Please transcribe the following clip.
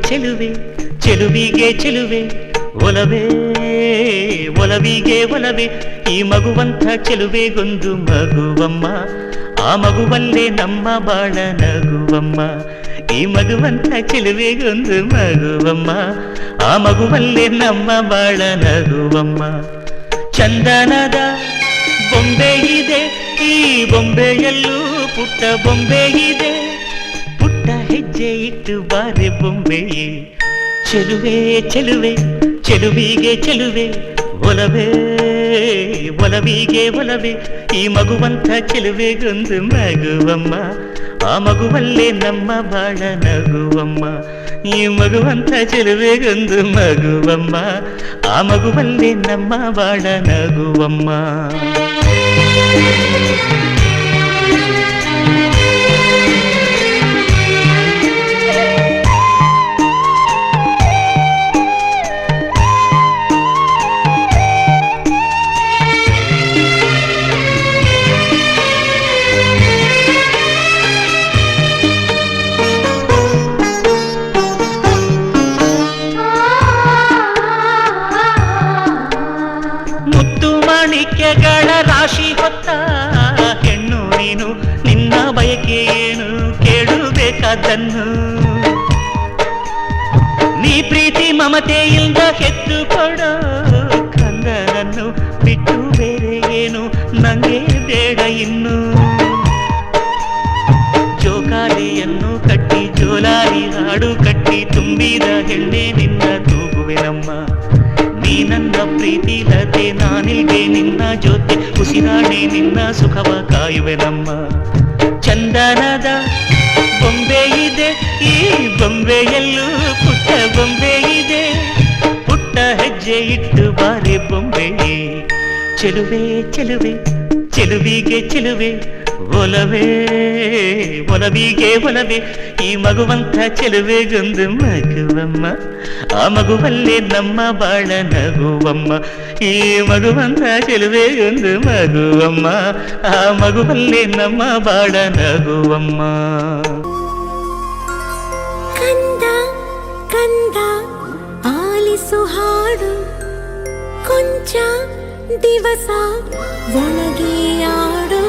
ಚೆಲುವೆ ಚೆಲುವಿಗೆ ಚೆಲುವೆ ಒಲವೇ ಒಲವಿಗೆ ಒಲವೇ ಈ ಮಗುವಂಥ ಚೆಲುವೆಗೊಂದು ಮಗುವಮ್ಮ ಆ ಮಗುವಲ್ಲೇ ನಮ್ಮ ಬಾಳ ನಗುವಮ್ಮ ಈ ಮಗುವಂಥ ಚೆಲುವೆಗೊಂದು ಮಗುವಮ್ಮ ಆ ಮಗುವಲ್ಲೇ ನಮ್ಮ ಬಾಳ ನಗುವಮ್ಮ ಚಂದನದ ಬೊಂಬೆ ಇದೆ ಈ ಬೊಂಬೆಯಲ್ಲೂ ಪುಟ್ಟ ಬೊಂಬೆ ಇದೆ ಪುಟ್ಟ ಹೆಜ್ಜೆ ಇಟ್ಟು ಬಾರೆ ಬೊಂಬೆಯೇ ಚೆಲುವೆ ಚೆಲುವೆ ಚೆಲುವಿಗೆ ಚೆಲುವೆ ಒಲವೇ ಒಲವಿಗೆ ಒಲವೇ ಈ ಮಗುವಂಥ ಚೆಲುವೆಗೊಂದು ಮಗುವಮ್ಮ ಆ ಮಗುವಲ್ಲೇ ನಮ್ಮ ಬಾಳ ನಗುವಮ್ಮ ಈ ಮಗುವಂಥ ಚೆಲುವೆಗೊಂದು ಮಗುವಮ್ಮ ಆ ಮಗುವಲ್ಲೇ ನಮ್ಮ ಬಾಳ ನಗುವಮ್ಮ ಮಾಣಿಕ್ಯಗಳ ರಾಶಿ ಹೊತ್ತ ಹೆಣ್ಣು ನೀನು ನಿನ್ನ ಬಯಕೆ ಏನು ಕೇಳಬೇಕಾದನ್ನು ನೀ ಪ್ರೀತಿ ಮಮತೆಯಿಂದ ಹೆತ್ತು ಕೊಡೋ ಕಂದನನ್ನು ಬಿಟ್ಟು ಬೇರೆ ಏನು ನಂಗೆ ಬೇಡ ಇನ್ನು ಜೋಕಾಲಿಯನ್ನು ಕಟ್ಟಿ ಜೋಲಾರಿ ಹಾಡು ಕಟ್ಟಿ ತುಂಬಿದ ಹೆಣ್ಣೆ ನಿನ್ನ ತೂಗುವೆನಮ್ಮ ನೀ ನನ್ನ ಪ್ರೀತಿ ಲತೆ ನಾನಿಗೆ ನಿನ್ನ ಜೊತೆ ಉಸಿರಾಣೆ ನಿನ್ನ ಸುಖವ ಕಾಯುವೆನಮ್ಮ ಚಂದನದ ಬೊಂಬೆ ಇದೆ ಈ ಬೊಂಬೆಯಲ್ಲೂ ಪುಟ್ಟ ಬೊಂಬೆ ಇದೆ ಪುಟ್ಟ ಹೆಜ್ಜೆ ಇಟ್ಟು ಬಾರೆ ಬೊಂಬೆಯೇ ಚೆಲುವೆ ಚೆಲುವೆ ಚೆಲುವಿಗೆ ಚೆಲುವೆ ಒಲವೇ ಒಲವಿಗೆ ಒಲವೇ ಈ ಮಗುವಂಥ ಚೆಲುವೆಗೊಂದು ಮಗುವಮ್ಮ ಆ ಮಗುವಲ್ಲೇ ನಮ್ಮ ಬಾಳ ನಗುವಮ್ಮ ಈ ಮಗುವಂಥ ಚೆಲುವೆಗೊಂದು ಮಗುವಮ್ಮ ಆ ಮಗುವಲ್ಲೇ ನಮ್ಮ ಬಾಳ ನಗುವಮ್ಮ ಕಂದ ಕಂದ ಆಲಿಸು ಹಾಡು ಕೊಂಚ ದಿವಸ ಒಳಗೆ ಆಡು